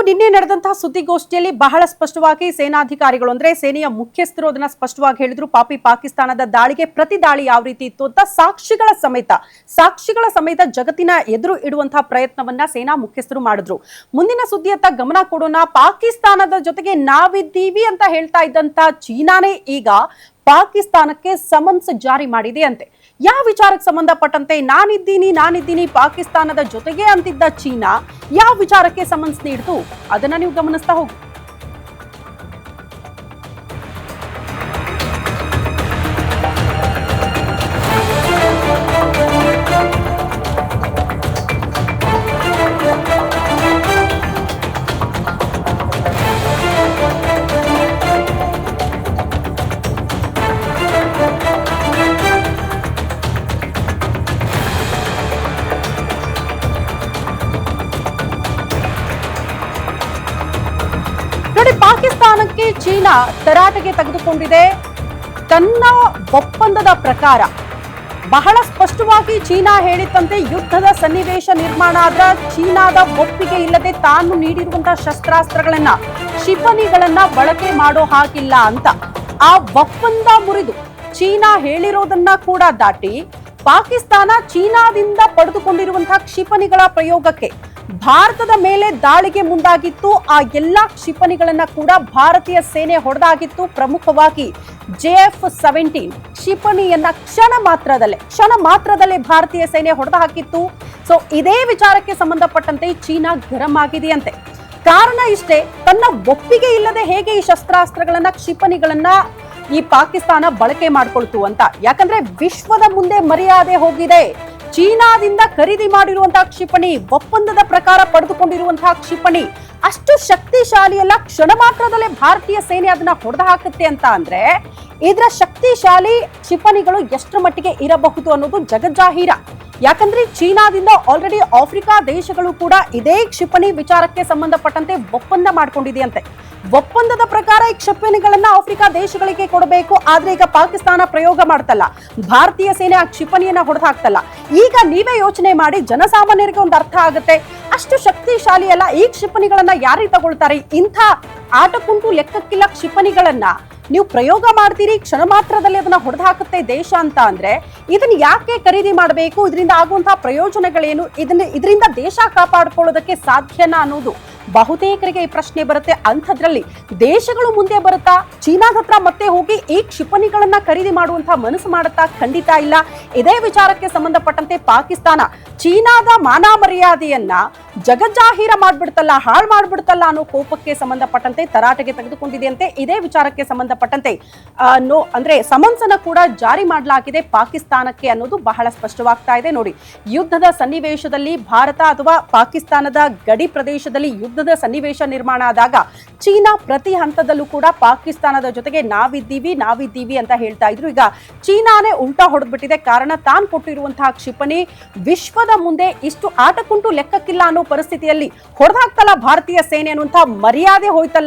ನಿನ್ನೆ ನಡೆದಂತಹ ಸುದ್ದಿಗೋಷ್ಠಿಯಲ್ಲಿ ಬಹಳ ಸ್ಪಷ್ಟವಾಗಿ ಸೇನಾಧಿಕಾರಿಗಳು ಅಂದ್ರೆ ಸೇನೆಯ ಮುಖ್ಯಸ್ಥರು ಅದನ್ನ ಸ್ಪಷ್ಟವಾಗಿ ಹೇಳಿದ್ರು. ಪಾಕಿಸ್ತಾನದ ದಾಳಿಗೆ ಪ್ರತಿ ದಾಳಿ ಯಾವ ರೀತಿ ಇತ್ತು ಅಂತ ಸಾಕ್ಷಿಗಳ ಸಮೇತ ಜಗತ್ತಿನ ಎದುರು ಇಡುವಂತಹ ಪ್ರಯತ್ನವನ್ನ ಸೇನಾ ಮುಖ್ಯಸ್ಥರು ಮಾಡಿದ್ರು. ಮುಂದಿನ ಸುದ್ದಿಯತ್ತ ಗಮನ ಕೊಡೋಣ. ಪಾಕಿಸ್ತಾನದ ಜೊತೆಗೆ ನಾವಿದ್ದೀವಿ ಅಂತ ಹೇಳ್ತಾ ಇದ್ದಂತ ಚೀನಾನೇ ಈಗ ಪಾಕಿಸ್ತಾನಕ್ಕೆ ಸಮನ್ಸ್ ಜಾರಿ ಮಾಡಿದೆ ಅಂತೆ. ಯಾವ ವಿಚಾರಕ್ಕೆ ಸಂಬಂಧಪಟ್ಟಂತೆ ನಾನಿದ್ದೀನಿ ಪಾಕಿಸ್ತಾನದ ಜೊತೆಗೆ ಅಂತಿದ್ದ ಚೀನಾ ಯಾವ ವಿಚಾರಕ್ಕೆ ಸಮನ್ಸ್ ನೀಡಿತು ಅದನ್ನ ನೀವು ಗಮನಿಸ್ತಾ ಹೋಗಿ. ನೋಡಿ, ಪಾಕಿಸ್ತಾನಕ್ಕೆ ಚೀನಾ ತರಾಟೆಗೆ ತೆಗೆದುಕೊಂಡಿದೆ. ತನ್ನ ಒಪ್ಪಂದದ ಪ್ರಕಾರ ಬಹಳ ಸ್ಪಷ್ಟವಾಗಿ ಚೀನಾ ಹೇಳಿದಂತೆ ಯುದ್ಧದ ಸನ್ನಿವೇಶ ನಿರ್ಮಾಣ ಆದ್ರ ಚೀನಾದ ಒಪ್ಪಿಗೆ ಇಲ್ಲದೆ ತಾನು ನೀಡಿರುವಂತಹ ಶಸ್ತ್ರಾಸ್ತ್ರಗಳನ್ನ ಕ್ಷಿಪಣಿಗಳನ್ನ ಬಳಕೆ ಮಾಡೋ ಹಾಗಿಲ್ಲ ಅಂತ ಆ ಒಪ್ಪಂದ ಮುರಿದು ಚೀನಾ ಹೇಳಿರೋದನ್ನ ಕೂಡ ದಾಟಿ ಪಾಕಿಸ್ತಾನ ಚೀನಾದಿಂದ ಪಡೆದುಕೊಂಡಿರುವಂತಹ ಕ್ಷಿಪಣಿಗಳ ಪ್ರಯೋಗಕ್ಕೆ ಭಾರತದ ಮೇಲೆ ದಾಳಿಗೆ ಮುಂದಾಗಿತ್ತು. ಆ ಎಲ್ಲಾ ಕ್ಷಿಪಣಿಗಳನ್ನ ಕೂಡ ಭಾರತೀಯ ಸೇನೆ ಹೊಡೆದಾಗಿತ್ತು. ಪ್ರಮುಖವಾಗಿ JF-17 ಕ್ಷಿಪಣಿಯನ್ನ ಕ್ಷಣ ಮಾತ್ರದಲ್ಲೇ ಭಾರತೀಯ ಸೇನೆ ಹೊಡೆದು ಹಾಕಿತ್ತು. ಸೊ ಇದೇ ವಿಚಾರಕ್ಕೆ ಸಂಬಂಧಪಟ್ಟಂತೆ ಚೀನಾ ಗರಂ ಆಗಿದೆಯಂತೆ. ಕಾರಣ ಇಷ್ಟೇ, ತನ್ನ ಒಪ್ಪಿಗೆ ಇಲ್ಲದೆ ಹೇಗೆ ಈ ಶಸ್ತ್ರಾಸ್ತ್ರಗಳನ್ನ ಕ್ಷಿಪಣಿಗಳನ್ನ ಈ ಪಾಕಿಸ್ತಾನ ಬಳಕೆ ಮಾಡ್ಕೊಳ್ತು ಅಂತ. ಯಾಕಂದ್ರೆ ವಿಶ್ವದ ಮುಂದೆ ಮರ್ಯಾದೆ ಹೋಗಿದೆ. ಚೀನಾದಿಂದ ಖರೀದಿ ಮಾಡಿರುವಂತಹ ಕ್ಷಿಪಣಿ, ಒಪ್ಪಂದದ ಪ್ರಕಾರ ಪಡೆದುಕೊಂಡಿರುವಂತಹ ಕ್ಷಿಪಣಿ ಅಷ್ಟು ಶಕ್ತಿಶಾಲಿ ಅಲ್ಲ. ಕ್ಷಣ ಮಾತ್ರದಲ್ಲೇ ಭಾರತೀಯ ಸೇನೆ ಅದನ್ನ ಹೊಡೆದು ಹಾಕುತ್ತೆ ಅಂತ ಅಂದ್ರೆ ಇದರ ಶಕ್ತಿಶಾಲಿ ಕ್ಷಿಪಣಿಗಳು ಎಷ್ಟರ ಮಟ್ಟಿಗೆ ಇರಬಹುದು ಅನ್ನೋದು ಜಗಜ್ಜಾಹೀರ. ಯಾಕಂದ್ರೆ ಚೀನಾದಿಂದ ಆಲ್ರೆಡಿ ಆಫ್ರಿಕಾ ದೇಶಗಳು ಕೂಡ ಇದೇ ಕ್ಷಿಪಣಿ ವಿಚಾರಕ್ಕೆ ಸಂಬಂಧಪಟ್ಟಂತೆ ಒಪ್ಪಂದ ಮಾಡ್ಕೊಂಡಿದೆಯಂತೆ. ಒಪ್ಪಂದದ ಪ್ರಕಾರ ಈ ಕ್ಷಿಪಣಿಗಳನ್ನ ಆಫ್ರಿಕಾ ದೇಶಗಳಿಗೆ ಕೊಡಬೇಕು. ಆದ್ರೆ ಈಗ ಪಾಕಿಸ್ತಾನ ಪ್ರಯೋಗ ಮಾಡ್ತಲ್ಲ, ಭಾರತೀಯ ಸೇನೆ ಆ ಕ್ಷಿಪಣಿಯನ್ನ ಹೊಡೆದು ಹಾಕ್ತಲ್ಲ. ಈಗ ನೀವೇ ಯೋಚನೆ ಮಾಡಿ, ಜನಸಾಮಾನ್ಯರಿಗೆ ಒಂದು ಅರ್ಥ ಆಗುತ್ತೆ, ಅಷ್ಟು ಶಕ್ತಿಶಾಲಿ ಅಲ್ಲ ಈ ಕ್ಷಿಪಣಿಗಳನ್ನ ಯಾರಿಗೆ ತಗೊಳ್ತಾರೆ? ಇಂಥ ಆಟಕ್ಕುಂಟು ಲೆಕ್ಕಕ್ಕಿಲ್ಲ ಕ್ಷಿಪಣಿಗಳನ್ನ ನೀವು ಪ್ರಯೋಗ ಮಾಡ್ತೀರಿ, ಕ್ಷಣ ಮಾತ್ರದಲ್ಲಿ ಅದನ್ನ ಹೊಡೆದು ಹಾಕುತ್ತೆ ದೇಶ ಅಂತ ಅಂದ್ರೆ ಇದನ್ನ ಯಾಕೆ ಖರೀದಿ ಮಾಡಬೇಕು? ಇದರಿಂದ ಆಗುವಂತಹ ಪ್ರಯೋಜನಗಳೇನು? ಇದರಿಂದ ದೇಶ ಕಾಪಾಡಿಕೊಳ್ಳೋದಕ್ಕೆ ಸಾಧ್ಯನಾ ಅನ್ನೋದು ಬಹುತೇಕರಿಗೆ ಈ ಪ್ರಶ್ನೆ ಬರುತ್ತೆ. ಅಂಥದ್ರಲ್ಲಿ ದೇಶಗಳು ಮುಂದೆ ಬರುತ್ತಾ? ಚೀನಾದ ಹತ್ರ ಮತ್ತೆ ಹೋಗಿ ಈ ಕ್ಷಿಪಣಿಗಳನ್ನ ಖರೀದಿ ಮಾಡುವಂತಹ ಮನಸ್ಸು ಮಾಡುತ್ತಾ? ಖಂಡಿತ ಇಲ್ಲ. ಇದೇ ವಿಚಾರಕ್ಕೆ ಸಂಬಂಧಪಟ್ಟಂತೆ ಪಾಕಿಸ್ತಾನ ಚೀನಾದ ಮಾನ ಮರ್ಯಾದೆಯನ್ನ ಜಗಜ್ಜಾಹೀರ ಮಾಡ್ಬಿಡ್ತಲ್ಲ, ಹಾಳು ಮಾಡ್ಬಿಡ್ತಲ್ಲ ಅನ್ನೋ ಕೋಪಕ್ಕೆ ಸಂಬಂಧಪಟ್ಟಂತೆ ತರಾಟೆಗೆ ತೆಗೆದುಕೊಂಡಿದೆಯಂತೆ. ಇದೇ ವಿಚಾರಕ್ಕೆ ಸಂಬಂಧಪಟ್ಟಂತೆ ಅಂದ್ರೆ ಸಮನ್ಸ್ ಅನ್ನ ಕೂಡ ಜಾರಿ ಮಾಡಲಾಗಿದೆ ಪಾಕಿಸ್ತಾನಕ್ಕೆ ಅನ್ನೋದು ಬಹಳ ಸ್ಪಷ್ಟವಾಗ್ತಾ ಇದೆ. ನೋಡಿ, ಯುದ್ಧದ ಸನ್ನಿವೇಶದಲ್ಲಿ ಭಾರತ ಅಥವಾ ಪಾಕಿಸ್ತಾನದ ಗಡಿ ಪ್ರದೇಶದಲ್ಲಿ ಯುದ್ಧದ ಸನ್ನಿವೇಶ ನಿರ್ಮಾಣ ಆದಾಗ ಚೀನಾ ಪ್ರತಿ ಹಂತದಲ್ಲೂ ಕೂಡ ಪಾಕಿಸ್ತಾನದ ಜೊತೆಗೆ ನಾವಿದ್ದೀವಿ ಅಂತ ಹೇಳ್ತಾ ಇದ್ರು. ಈಗ ಚೀನಾನೇ ಉಲ್ಟಾ ಹೊಡೆದ್ಬಿಟ್ಟಿದೆ. ಕಾರಣ, ತಾನು ಕೊಟ್ಟಿರುವಂತಹ ಕ್ಷಿಪಣಿ ವಿಶ್ವದ ಮುಂದೆ ಇಷ್ಟು ಆಟಕ್ಕುಂಟು ಲೆಕ್ಕಕ್ಕಿಲ್ಲ ಅನ್ನೋ ಪರಿಸ್ಥಿತಿಯಲ್ಲಿ ಹೊಡೆದಾಕ್ತಲ್ಲ ಭಾರತೀಯ ಸೇನೆ ಅನ್ನುವಂತಹ ಮರ್ಯಾದೆ ಹೋಯ್ತಲ್ಲ